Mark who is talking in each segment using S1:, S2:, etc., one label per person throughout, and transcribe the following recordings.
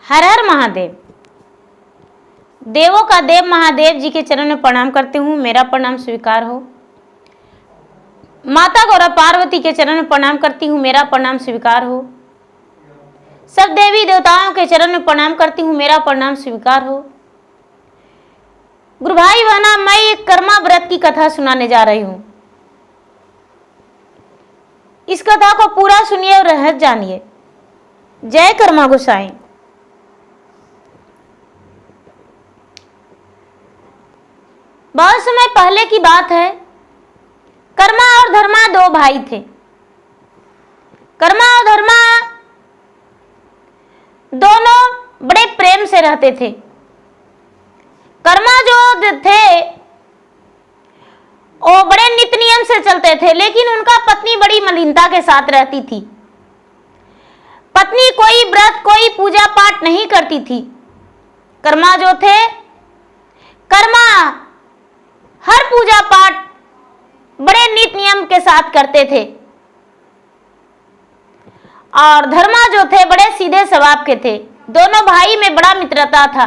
S1: हर हर महादेव। देवों का देव महादेव जी के चरण में प्रणाम करती हूँ, मेरा प्रणाम स्वीकार हो। माता गौरा पार्वती के चरण में प्रणाम करती हूँ, मेरा प्रणाम स्वीकार हो। सब देवी देवताओं के चरण में प्रणाम करती हूँ, मेरा प्रणाम स्वीकार हो। गुरु भाई बहना, मैं एक कर्मा व्रत की कथा सुनाने जा रही हूँ। इस कथा को पूरा सुनिए और रहस्य जानिए। जय कर्मा गोसाई। बहुत समय पहले की बात है। कर्मा और धर्मा दो भाई थे। कर्मा और धर्मा दोनों बड़े प्रेम से रहते थे। कर्मा जो थे वो बड़े नित्य नियम से चलते थे, लेकिन उनका पत्नी बड़ी मलिनता के साथ रहती थी। पत्नी कोई व्रत कोई पूजा पाठ नहीं करती थी। कर्मा जो थे, कर्मा हर पूजा पाठ बड़े नित्य नियम के साथ करते थे और धर्मा जो थे बड़े सीधे स्वभाव के थे। दोनों भाई में बड़ा मित्रता था,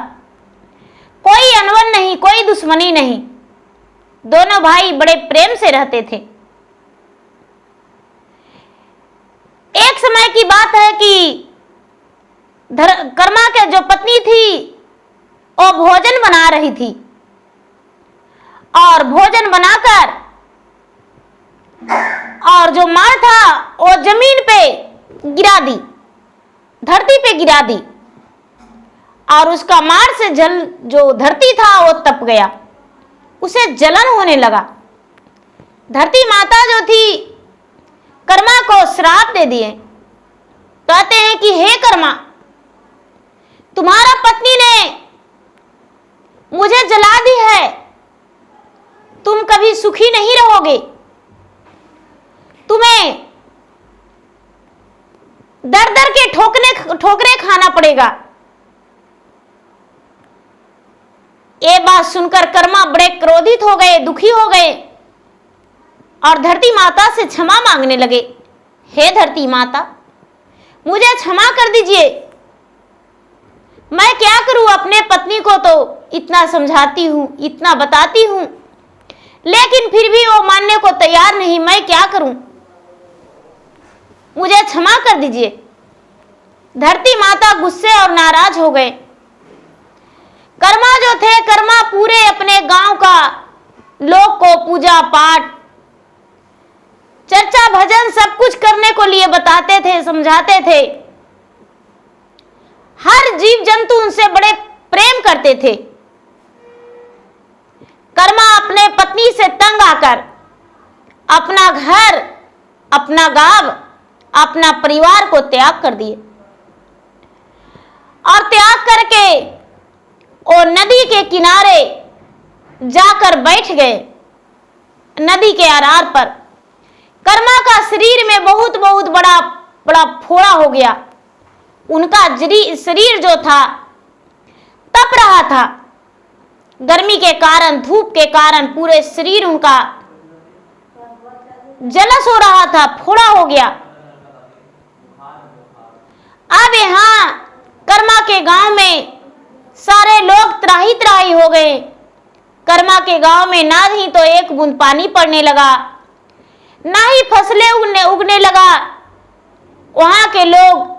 S1: कोई अनबन नहीं, कोई दुश्मनी नहीं। दोनों भाई बड़े प्रेम से रहते थे। एक समय की बात है कि कर्मा के जो पत्नी थी वो भोजन बना रही थी और भोजन बनाकर और जो मार था वो जमीन पे गिरा दी, धरती पे गिरा दी और उसका मार से जल जो धरती था वो तप गया, उसे जलन होने लगा। धरती माता जो थी कर्मा को श्राप दे दिए। कहते हैं कि हे कर्मा, तुम्हारा पत्नी ने मुझे जला दी है, तुम कभी सुखी नहीं रहोगे, तुम्हें दर दर के ठोकरे खाना पड़ेगा। ये बात सुनकर कर्मा बड़े क्रोधित हो गए, दुखी हो गए और धरती माता से क्षमा मांगने लगे। हे धरती माता, मुझे क्षमा कर दीजिए, मैं क्या करूं, अपने पत्नी को तो इतना समझाती हूं, इतना बताती हूं, लेकिन फिर भी वो मानने को तैयार नहीं, मैं क्या करूं, मुझे क्षमा कर दीजिए। धरती माता गुस्से और नाराज हो गए। कर्मा जो थे, कर्मा पूरे अपने गांव का लोग को पूजा पाठ चर्चा भजन सब कुछ करने को लिए बताते थे, समझाते थे। हर जीव जंतु उनसे बड़े प्रेम करते थे। कर्मा अपने पत्नी से तंग आकर अपना घर, अपना गांव, अपना परिवार को त्याग कर दिए और त्याग करके वो नदी के किनारे जाकर बैठ गए। नदी के आरार पर कर्मा का शरीर में बहुत बहुत बड़ा बड़ा फोड़ा हो गया। उनका शरीर जो था तप रहा था, गर्मी के कारण, धूप के कारण पूरे शरीर उनका जलस हो रहा था, फोड़ा हो गया। अब यहाँ कर्मा के गांव में सारे लोग त्राही त्राही हो गए। कर्मा के गांव में ना ही तो एक बूंद पानी पड़ने लगा, ना ही फसलें उगने लगा। वहां के लोग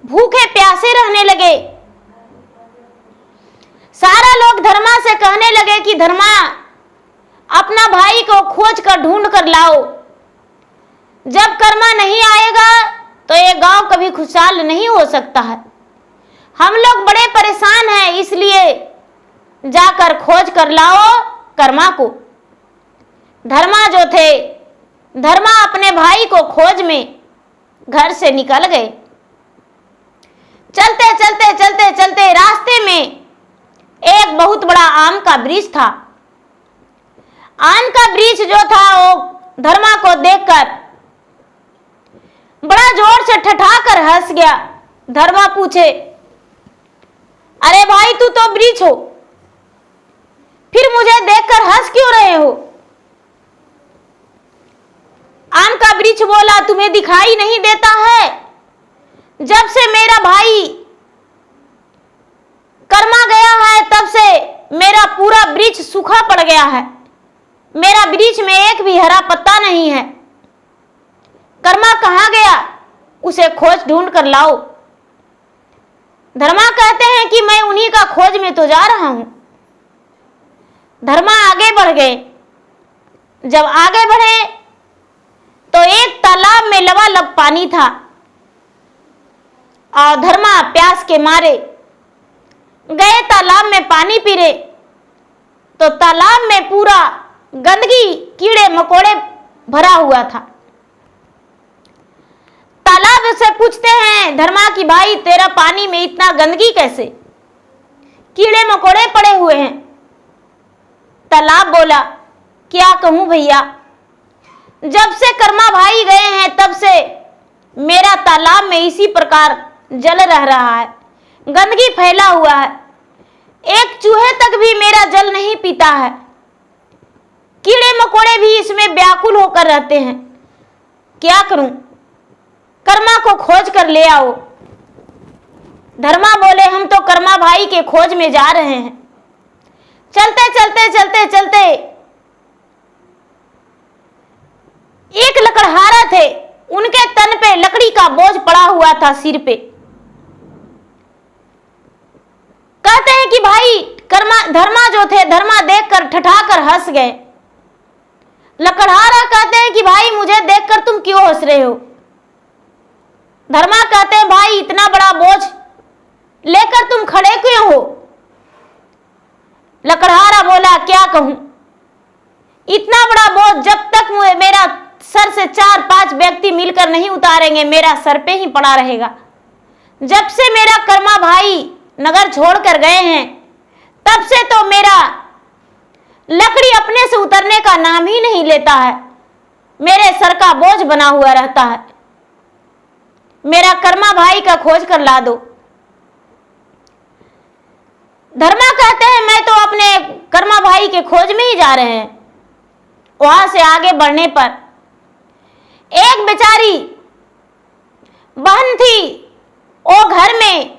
S1: भूखे प्यासे रहने लगे। सारा लोग धर्मा से कहने लगे कि धर्मा, अपना भाई को खोज कर ढूंढ कर लाओ। जब कर्मा नहीं आएगा तो ये गांव कभी खुशहाल नहीं हो सकता है। हम लोग बड़े परेशान हैं, इसलिए जाकर खोज कर लाओ कर्मा को। धर्मा जो थे, धर्मा अपने भाई को खोज में घर से निकल गए। चलते चलते चलते चलते रास्ते में एक बहुत बड़ा आम का वृक्ष था। आम का वृक्ष जो था वो धर्मा को देखकर बड़ा जोर से ठठाकर हंस गया। धर्मा पूछे, अरे भाई, तू तो वृक्ष हो, फिर मुझे देखकर हंस क्यों रहे हो? आम का वृक्ष बोला, तुम्हें दिखाई नहीं देता है, जब से मेरा भाई सूखा पड़ गया है, मेरा वृक्ष में एक भी हरा पत्ता नहीं है। कर्मा कहाँ गया, उसे खोज ढूंढ कर लाओ। धर्मा कहते हैं कि मैं उन्हीं का खोज में तो जा रहा हूं। धर्मा आगे बढ़ गए। जब आगे बढ़े तो एक तालाब में लबालब पानी था और धर्मा प्यास के मारे गए तालाब में पानी पी रहे तो तालाब में पूरा गंदगी, कीड़े मकोड़े भरा हुआ था। तालाब से पूछते हैं धर्मा कि भाई तेरा पानी में इतना गंदगी कैसे, कीड़े मकोड़े पड़े हुए हैं। तालाब बोला क्या कहूं भैया, जब से कर्मा भाई गए हैं तब से मेरा तालाब में इसी प्रकार जल रह रहा है, गंदगी फैला हुआ है, एक चूहे तक भी मेरा जल नहीं पीता है, कीड़े मकोड़े भी इसमें व्याकुल होकर रहते हैं, क्या करूं, कर्मा को खोज कर ले आओ। धर्मा बोले हम तो कर्मा भाई के खोज में जा रहे हैं। चलते चलते चलते चलते एक लकड़हारा थे, उनके तन पे लकड़ी का बोझ पड़ा हुआ था सिर पे। कहते हैं कि भाई धर्मा जो थे, धर्मा देखकर ठठाकर हंस गए। लकड़हारा कहते हैं कि भाई मुझे देखकर तुम क्यों हंस रहे हो। धर्मा कहते हैं भाई इतना बड़ा बोझ लेकर तुम खड़े क्यों हो। लकड़हारा बोला क्या कहूं, इतना बड़ा बोझ जब तक मेरा सर से 4-5 व्यक्ति मिलकर नहीं उतारेंगे मेरा सर पे ही पड़ा रहेगा। जब से मेरा कर्मा भाई नगर छोड़कर गए हैं तब से तो मेरा लकड़ी अपने से उतरने का नाम ही नहीं लेता है, मेरे सर का बोझ बना हुआ रहता है। मेरा कर्मा भाई का खोज कर ला दो। धर्मा कहते हैं मैं तो अपने कर्मा भाई के खोज में ही जा रहे हैं। वहां से आगे बढ़ने पर एक बेचारी बहन थी, वो घर में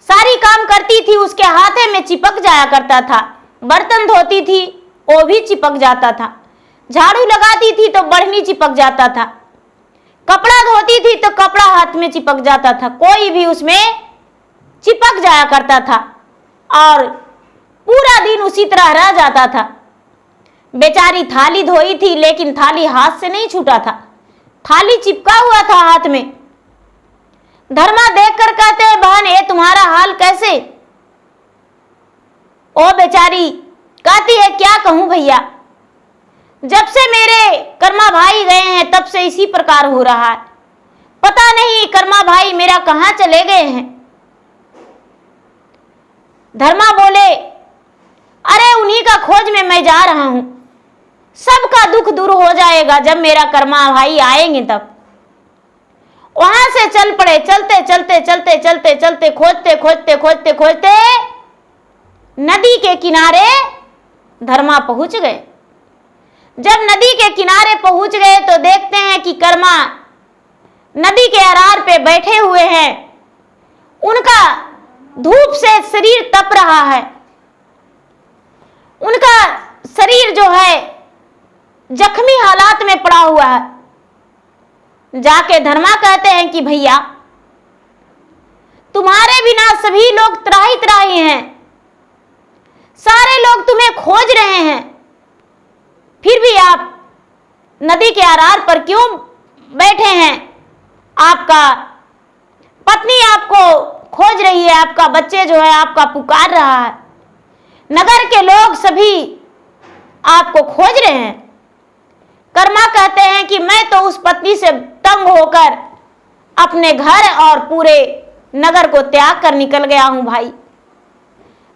S1: सारी काम करती थी, उसके हाथे में चिपक जाया करता था, बर्तन धोती थी वो भी चिपक जाता था, झाड़ू लगाती थी तो बढ़नी चिपक जाता था, कपड़ा धोती थी तो कपड़ा हाथ में चिपक जाता था, कोई भी उसमें चिपक जाया करता था और पूरा दिन उसी तरह रह जाता था। बेचारी थाली धोई थी लेकिन थाली हाथ से नहीं छूटा था, थाली चिपका हुआ था हाथ में। धर्मा देखकर कहते हैं बहन ये तुम्हारा हाल कैसे। ओ बेचारी कहती है क्या कहूं भैया, जब से मेरे कर्मा भाई गए हैं तब से इसी प्रकार हो रहा है, पता नहीं कर्मा भाई मेरा कहां चले गए हैं। धर्मा बोले अरे उन्हीं का खोज में मैं जा रहा हूं, सबका दुख दूर हो जाएगा जब मेरा कर्मा भाई आएंगे तब। वहां से चल पड़े, चलते चलते चलते चलते चलते खोजते खोजते खोजते खोजते नदी के किनारे धर्मा पहुंच गए। जब नदी के किनारे पहुंच गए तो देखते हैं कि कर्मा नदी के अरार पे बैठे हुए हैं, उनका धूप से शरीर तप रहा है, उनका शरीर जो है जख्मी हालात में पड़ा हुआ है। जाके धर्मा कहते हैं कि भैया तुम्हारे बिना सभी लोग त्राही त्राही हैं, सारे लोग तुम्हें खोज रहे हैं, फिर भी आप नदी के अरार पर क्यों बैठे हैं। आपका पत्नी आपको खोज रही है, आपका बच्चे जो है आपका पुकार रहा है, नगर के लोग सभी आपको खोज रहे हैं। कर्मा कहते हैं कि मैं तो उस पत्नी से तंग होकर अपने घर और पूरे नगर को त्याग कर निकल गया हूं भाई,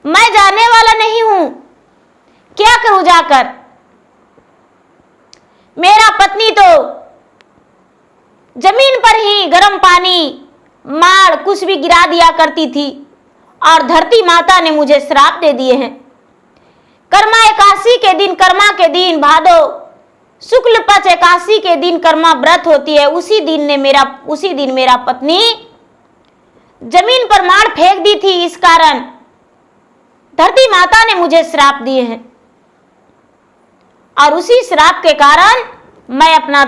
S1: मैं जाने वाला नहीं हूं, क्या करूं जाकर। मेरा पत्नी तो जमीन पर ही गर्म पानी मार कुछ भी गिरा दिया करती थी और धरती माता ने मुझे श्राप दे दिए हैं। कर्मा एकादशी के दिन, कर्मा के दिन भादो शुक्ल पक्ष एकादशी के दिन कर्मा व्रत होती है, उसी दिन मेरा पत्नी जमीन पर मार फेंक दी थी, इस कारण धरती माता ने मुझे श्राप दिए हैं। और उसी श्राप के कारण मैं अपना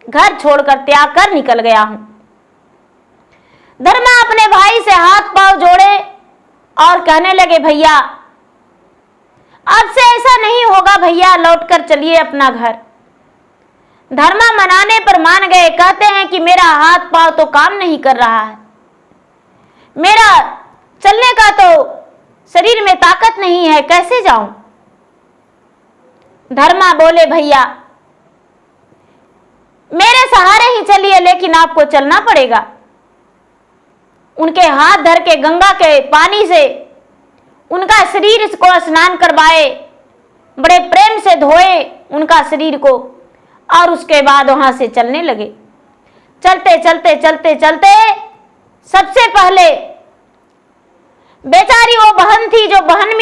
S1: घर छोड़कर त्याग कर निकल गया हूं। धर्मा अपने भाई से हाथ पांव जोड़े और कहने लगे, भैया अब से ऐसा नहीं होगा भैया, लौटकर चलिए अपना घर। धर्मा मनाने पर मान गए। कहते हैं कि मेरा हाथ पांव तो काम नहीं कर रहा है, मेरा चलने का तो शरीर में ताकत नहीं है, कैसे जाऊं। धर्मा बोले, भैया मेरे सहारे ही चलिए, लेकिन आपको चलना पड़ेगा। उनके हाथ धर के गंगा के पानी से उनका शरीर को स्नान करवाए, बड़े प्रेम से धोए उनका शरीर को, और उसके बाद वहां से चलने लगे। चलते चलते चलते चलते सबसे पहले बेचारी वो बहन थी, जो बहन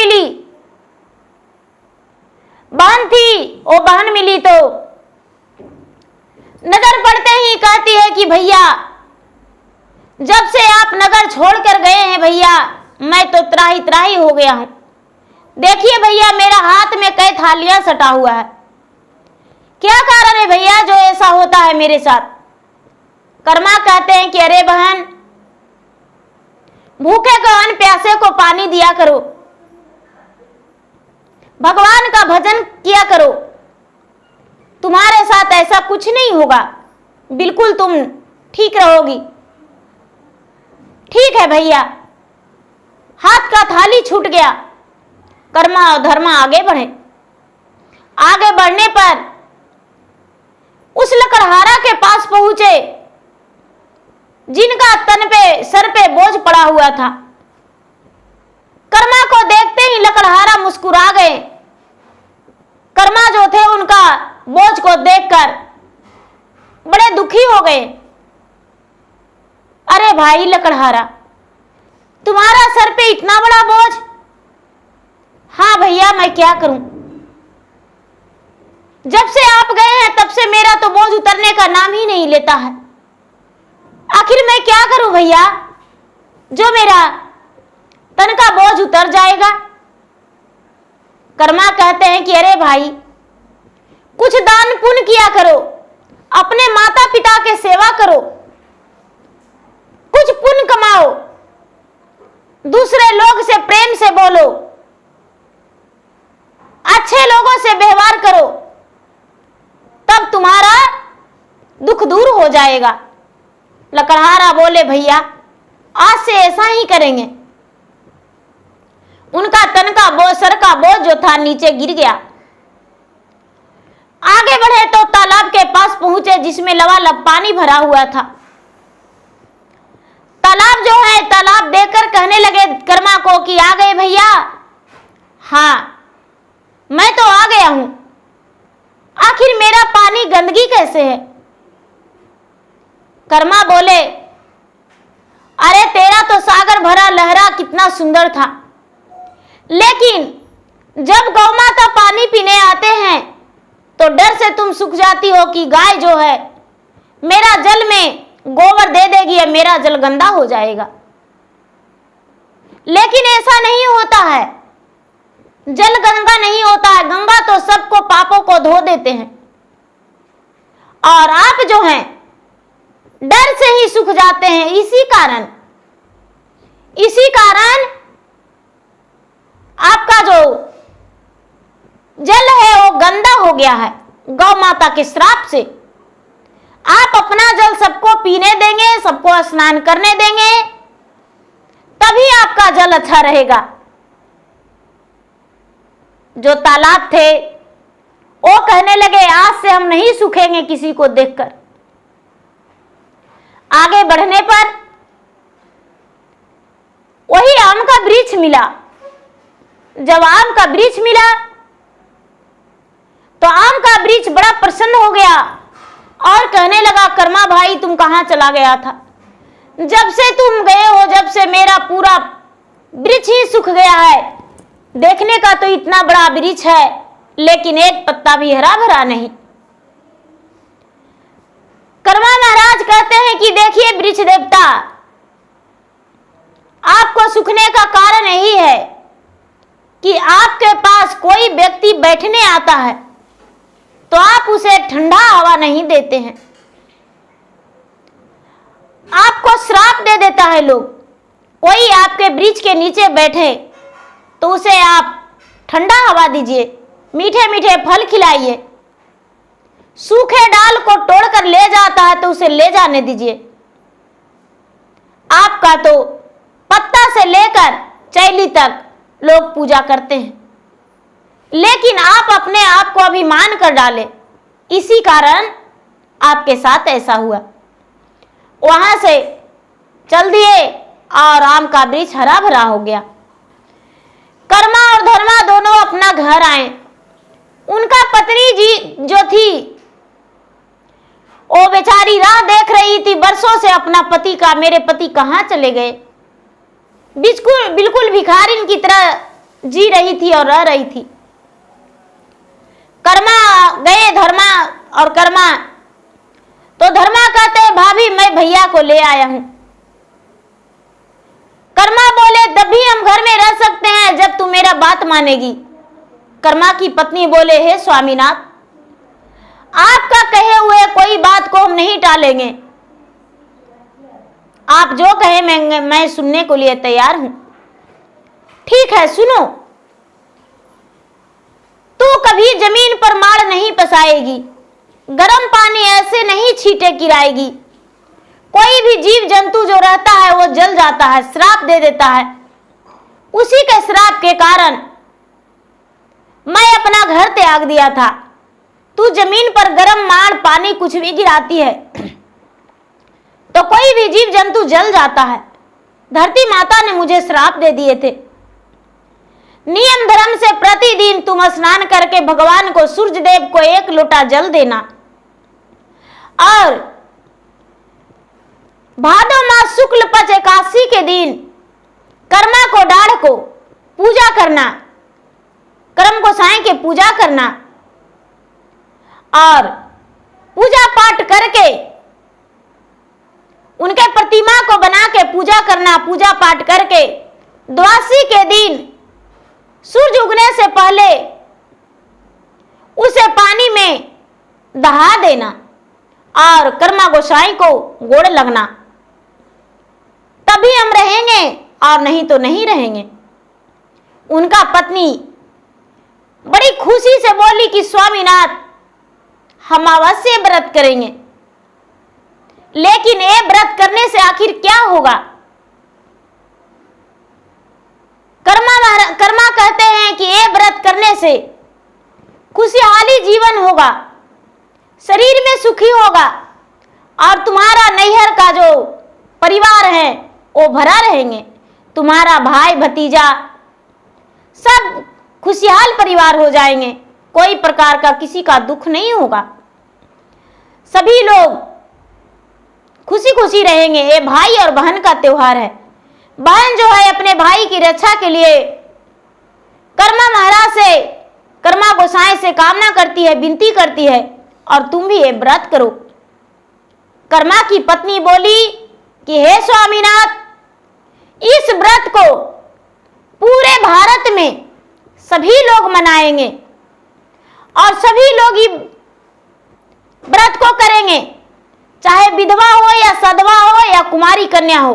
S1: मिली तो नगर पड़ते ही कहती है कि भैया जब से आप नगर छोड़कर गए हैं भैया, मैं तो त्राही त्राही हो गया हूं। देखिए भैया मेरा हाथ में कई थालियां सटा हुआ है, क्या कारण है भैया जो ऐसा होता है मेरे साथ। कर्मा कहते हैं कि अरे बहन, भूखे को अन्न, प्यासे को पानी दिया करो, भगवान का भजन किया करो, तुम्हारे साथ ऐसा कुछ नहीं होगा, बिल्कुल तुम ठीक रहोगी। ठीक है भैया। हाथ का थाली छूट गया। कर्मा और धर्मा आगे बढ़े। आगे बढ़ने पर उस लकड़हारा के पास पहुंचे जिनका तन पे सर पे बोझ पड़ा हुआ था। कर्मा को देखते ही लकड़हारा मुस्कुरा गए। कर्मा जो थे उनका बोझ को देखकर बड़े दुखी हो गए। अरे भाई लकड़हारा, तुम्हारा सर पे इतना बड़ा बोझ? हाँ भैया, मैं क्या करूं, जब से आप गए हैं तब से मेरा तो बोझ उतरने का नाम ही नहीं लेता है। आखिर मैं क्या करूं भैया, जो मेरा तन का बोझ उतर जाएगा। कर्मा कहते हैं कि अरे भाई, कुछ दान पुण्य किया करो, अपने माता पिता के सेवा करो, कुछ पुण्य कमाओ, दूसरे लोग से प्रेम से बोलो, अच्छे लोगों से व्यवहार करो, तब तुम्हारा दुख दूर हो जाएगा। लकड़हारा बोले, भैया आज से ऐसा ही करेंगे। उनका तन का बोझ, सर का बोझ जो था नीचे गिर गया। आगे बढ़े तो तालाब के पास पहुंचे जिसमें लबालब पानी भरा हुआ था। तालाब जो है, तालाब देखकर कहने लगे कर्मा को कि आ गए भैया। हाँ, मैं तो आ गया हूं, आखिर मेरा पानी गंदगी कैसे है। कर्मा बोले, अरे तेरा तो सागर भरा लहरा कितना सुंदर था, लेकिन जब गौ माता पानी पीने आते हैं तो डर से तुम सूख जाती हो कि गाय जो है मेरा जल में गोबर दे देगी या मेरा जल गंदा हो जाएगा। लेकिन ऐसा नहीं होता है, जल गंगा नहीं होता है, गंगा तो सबको पापों को धो देते हैं, और आप जो हैं डर से ही सूख जाते हैं। इसी कारण आपका जो जल है वो गंदा हो गया है गौ माता के श्राप से। आप अपना जल सबको पीने देंगे, सबको स्नान करने देंगे, तभी आपका जल अच्छा रहेगा। जो तालाब थे वो कहने लगे, आज से हम नहीं सूखेंगे किसी को देखकर। आगे बढ़ने पर वही आम का वृक्ष मिला। जब आम का वृक्ष मिला तो आम का वृक्ष बड़ा प्रसन्न हो गया और कहने लगा, कर्मा भाई तुम कहां चला गया था? जब से तुम गए हो, जब से मेरा पूरा वृक्ष ही सूख गया है। देखने का तो इतना बड़ा वृक्ष है, लेकिन एक पत्ता भी हरा भरा नहीं। कर्मा महाराज कहते हैं कि देखिए वृक्ष देवता, आपको सूखने का कारण यही है कि आपके पास कोई व्यक्ति बैठने आता है, तो आप उसे ठंडा हवा नहीं देते हैं। आपको श्राप दे देता है लोग। कोई आपके वृक्ष के नीचे बैठे तो उसे आप ठंडा हवा दीजिए, मीठे मीठे फल खिलाइए। सूखे डाल को तोड़कर ले जाता है तो उसे ले जाने दीजिए। आपका तो पत्ता से लेकर चैली तक लोग पूजा करते हैं, लेकिन आप अपने आप को अभिमान कर डाले, इसी कारण आपके साथ ऐसा हुआ। वहां से चल दिए और आम का वृक्ष हरा भरा हो गया। कर्मा और धर्मा दोनों अपना घर आए। उनका पत्नी जी जो थी वो बेचारी राह देख रही थी वर्षों से अपना पति का, मेरे पति कहाँ चले गए। बिल्कुल भिखारिन की तरह जी रही थी और रह रही थी। कर्मा गए धर्मा और कर्मा, तो धर्मा कहते हैं भाभी मैं भैया को ले आया हूं। कर्मा बोले तभी हम घर में रह सकते हैं जब तू मेरा बात मानेगी। कर्मा की पत्नी बोले हे स्वामीनाथ, आपका कहे हुए कोई बात को हम नहीं टालेंगे। आप जो कहे मैं सुनने को लिए तैयार हूं। ठीक है सुनो, तू कभी जमीन पर माड़ नहीं पसाएगी, गर्म पानी ऐसे नहीं छींटे गिराएगी। कोई भी जीव जंतु जो रहता है वो जल जाता है, श्राप दे देता है। उसी के श्राप के कारण मैं अपना घर त्याग दिया था। तू जमीन पर गर्म माड़ पानी कुछ भी गिराती है तो कोई भी जीव जंतु जल जाता है। धरती माता ने मुझे श्राप दे दिए थे। नियम धर्म से प्रतिदिन तुम स्नान करके भगवान को, सूर्य देव को 1 लोटा जल देना और भादो मास शुक्ल पक्ष एकादशी के दिन कर्मा को डाढ़ को पूजा करना, कर्म गोसाई के पूजा करना और पूजा पाठ करके उनके प्रतिमा को बना के पूजा करना। पूजा पाठ करके द्वादशी के दिन सूर्य उगने से पहले उसे पानी में दहा देना और कर्मा गोसाई को गोड़ लगना, तभी हम रहेंगे और नहीं तो नहीं रहेंगे। उनका पत्नी बड़ी खुशी से बोली कि स्वामीनाथ हम अवश्य व्रत करेंगे, लेकिन ये व्रत करने से आखिर क्या होगा। कर्मा कहते हैं कि ये व्रत करने से खुशहाली जीवन होगा, शरीर में सुखी होगा और तुम्हारा नैहर का जो परिवार है वो भरा रहेंगे। तुम्हारा भाई भतीजा सब खुशहाल परिवार हो जाएंगे, कोई प्रकार का किसी का दुख नहीं होगा, सभी लोग खुशी खुशी रहेंगे। ये भाई और बहन का त्योहार है। बहन जो है अपने भाई की रक्षा के लिए कर्मा महाराज से, कर्मा गोसाई से कामना करती है, विनती करती है और तुम भी ये व्रत करो। कर्मा की पत्नी बोली कि हे स्वामीनाथ, इस व्रत को पूरे भारत में सभी लोग मनाएंगे और सभी लोग ही व्रत को करेंगे, चाहे विधवा हो या सधवा हो या कुमारी कन्या हो।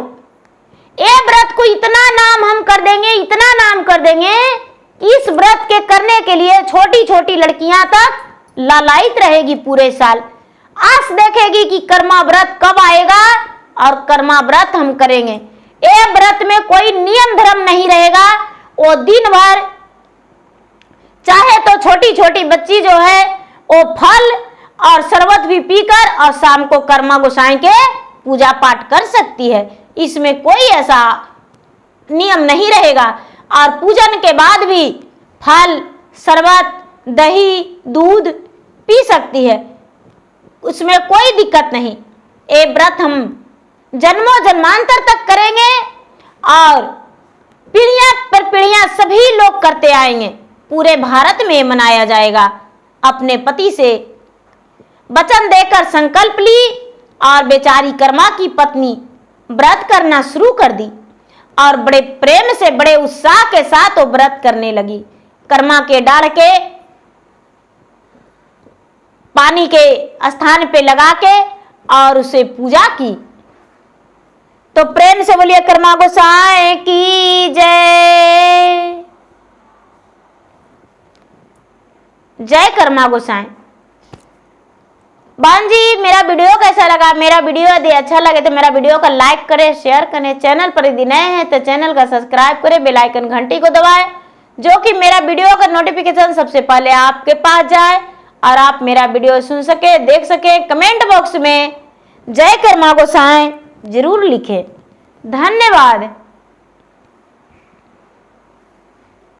S1: ये व्रत को इतना नाम हम कर देंगे, इतना नाम कर देंगे, इस व्रत के करने के लिए छोटी छोटी लड़कियां तक लालायित रहेगी पूरे साल। आस देखेगी कि कर्मा व्रत कब आएगा और कर्मा व्रत हम करेंगे। ये व्रत में कोई नियम धर्म नहीं रहेगा। वो दिन भर चाहे तो छोटी छोटी बच्ची जो है वो फल और शरबत भी पीकर और शाम को कर्मा गोसाई के पूजा पाठ कर सकती है। इसमें कोई ऐसा नियम नहीं रहेगा और पूजन के बाद भी फल, शरबत, दही, दूध पी सकती है, उसमें कोई दिक्कत नहीं। ये व्रत हम जन्मों जन्मांतर तक करेंगे और पीढ़ियां पर पीढ़ियां सभी लोग करते आएंगे। पूरे भारत में मनाया जाएगा। अपने पति से वचन देकर संकल्प ली और बेचारी कर्मा की पत्नी व्रत करना शुरू कर दी और बड़े प्रेम से, बड़े उत्साह के साथ वो व्रत करने लगी। कर्मा के डाढ़ के पानी के स्थान पे लगा के और उसे पूजा की। तो प्रेम से बोलिए कर्मा गोसाई की जय। जय कर्मा गोसाई। बहन जी मेरा वीडियो कैसा लगा? मेरा वीडियो यदि अच्छा लगे तो मेरा वीडियो को लाइक करें, शेयर करें। चैनल पर यदि नए हैं तो चैनल का सब्सक्राइब करें, बेल आइकन घंटी को दबाएं, जो कि मेरा वीडियो का नोटिफिकेशन सबसे पहले आपके पास जाए और आप मेरा वीडियो सुन सके, देख सके। कमेंट बॉक्स में जय कर्मा गोसाई जरूर लिखें। धन्यवाद।